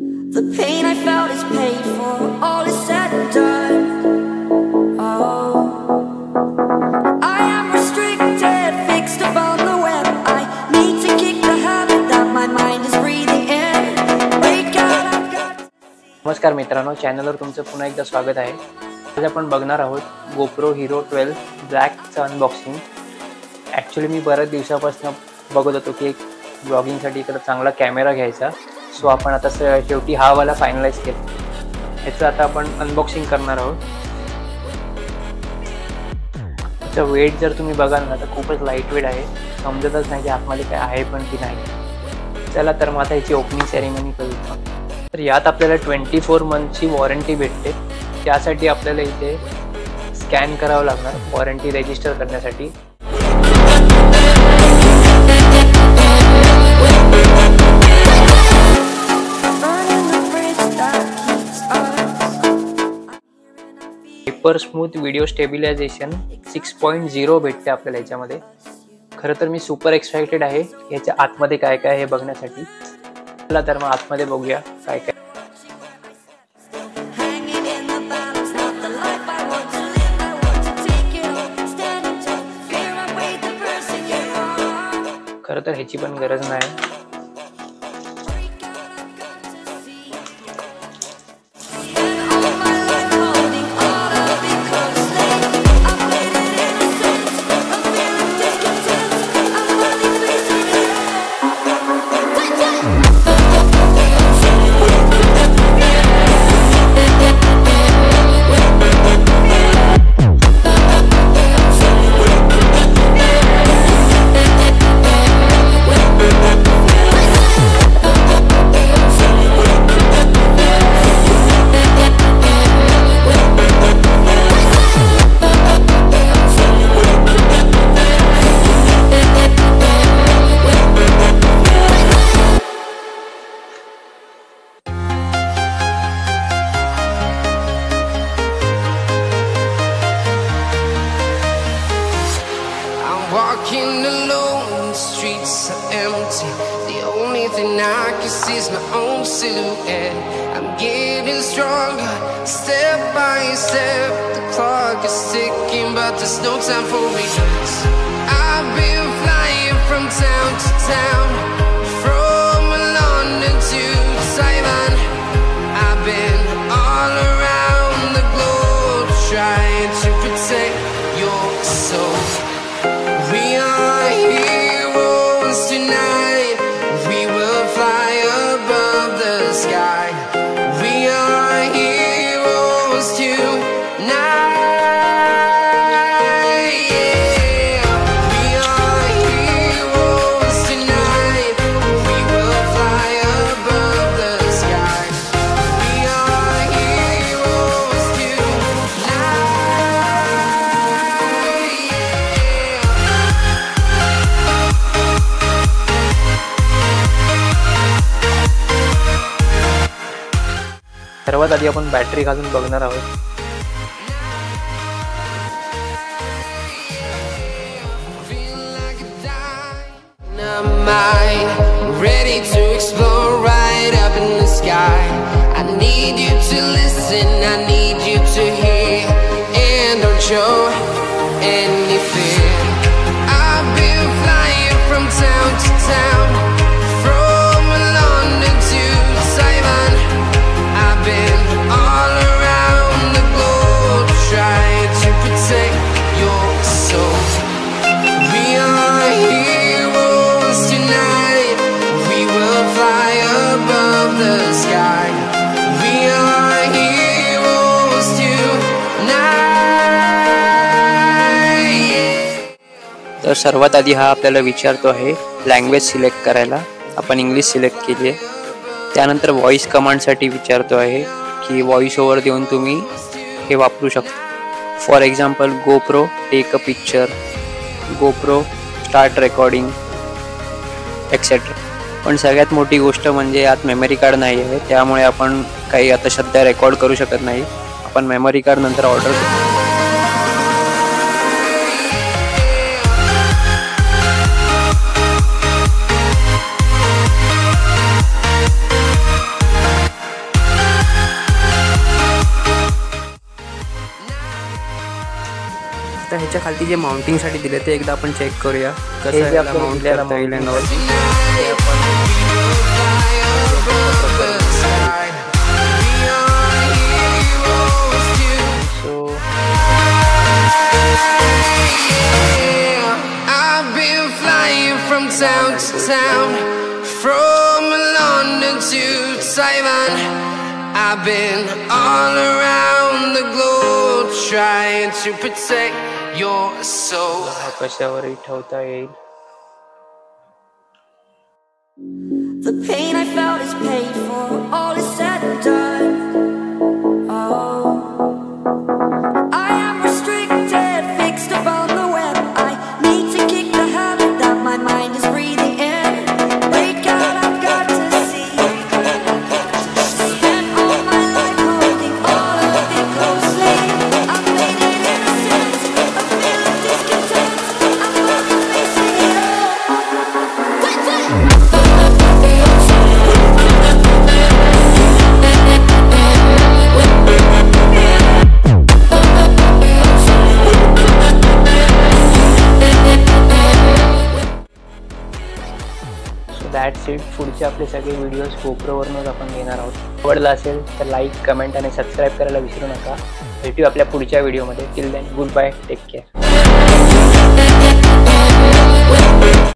The pain I felt is paid for, all is said and done. Oh, I am restricted, fixed upon the web. I need to kick the habit that my mind is breathing in. Wake up, I've got. नमस्कार मित्रांनो, चॅनलवर तुमचं पुन्हा एकदा स्वागत आहे. आज आपण बघणार आहोत GoPro Hero 12 ब्लॅकचं अनबॉक्सिंग. ॲक्च्युली मी बऱ्याच दिवसापासून बघत होतो की एक ब्लॉगिंगसाठी इकडे चांगला कॅमेरा घ्यायचा. सो आपण आता शेवटी हा वाला फायनलाइज केला. याचं आता आपण अनबॉक्सिंग करणार आहोत. याचं वेट जर तुम्ही बघाल ना तर खूपच लाईट वेट आहे. समजतच नाही की आतमध्ये काय आहे पण की नाही. चला तर मग आता याची ओपनिंग सेरेमनी करूया. तर यात आपल्याला 24 मंथची वॉरंटी भेटते. त्यासाठी आपल्याला इथे स्कॅन करावं लागणार वॉरंटी रजिस्टर करण्यासाठी. पेपर स्मूथ व्हिडिओ स्टेबिलायझेशन 6.0 भेटते आपल्याला याच्यामध्ये. खरं तर मी सुपर एक्साइटेड आहे याच्या आतमध्ये काय काय हे बघण्यासाठी. चला तर मग आतमध्ये बघूया काय काय. खरं तर ह्याची पण गरज नाही. Walking alone, the streets are empty. The only thing I can see is my own silhouette. I'm getting stronger, step by step. The clock is ticking, but there's no time for me. I've been flying from town to town, from London to Taiwan. I've been all around the globe, trying to protect your soul. We are heroes tonight. We will fly above the sky. We are heroes tonight. Yeah. We are heroes tonight. We will fly above the sky. We are heroes tonight. सर्वात आधी आपण battery घालून बघणार आहोत. Ready to explore right up in the sky. I need you to listen, I need you to hear, and don't show any fear. I've been flying from town to town, from London to Taiwan. I've been all around the globe, trying to protect your soul. We are heroes tonight. We will fly above the sky. We are heroes tonight. तर सर्वात आधी हा आपल्याला विचारतो आहे language select करायला. आपण English select केली आहे. त्यानंतर व्हॉइस कमांडसाठी विचारतो आहे की व्हॉइस ओव्हर देऊन तुम्ही हे वापरू शकता. For example GoPro take a picture, GoPro start recording etcetera. पण सगळ्यात मोठी गोष्ट म्हणजे यात मेमरी कार्ड नाही आहे. त्यामुळे आपण काही आता सध्या रेकॉर्ड करू शकत नाही. आपण मेमरी कार्ड नंतर ऑर्डर करू. आता ह्याच्या खालती जे माउंटिंगसाठी दिले ते एकदा आपण चेक करूया कसं याला माउंट करता येईल and all. I've been flying from town to town, from London to Taiwan. I've been all around the globe trying to protect your soul. कशावरही ठेवता येईल. The pain I felt is paid for, all is said and done. Oh, I am restricted, fixed upon the web. I need to kick the habit that my mind is breathing in. Break out, I've got to see. Spent all my life holding all of it closely. I've made it innocent, a feel of discontent. I'm not facing it all. That's it. पुढचे आपले सगळे videos गोप्रोवरूनच आपण घेणार आहोत. आवडला असेल तर like, comment आणि सबस्क्राईब करायला विसरू नका. भेटू आपल्या पुढच्या व्हिडिओमध्ये. Till then goodbye, take care.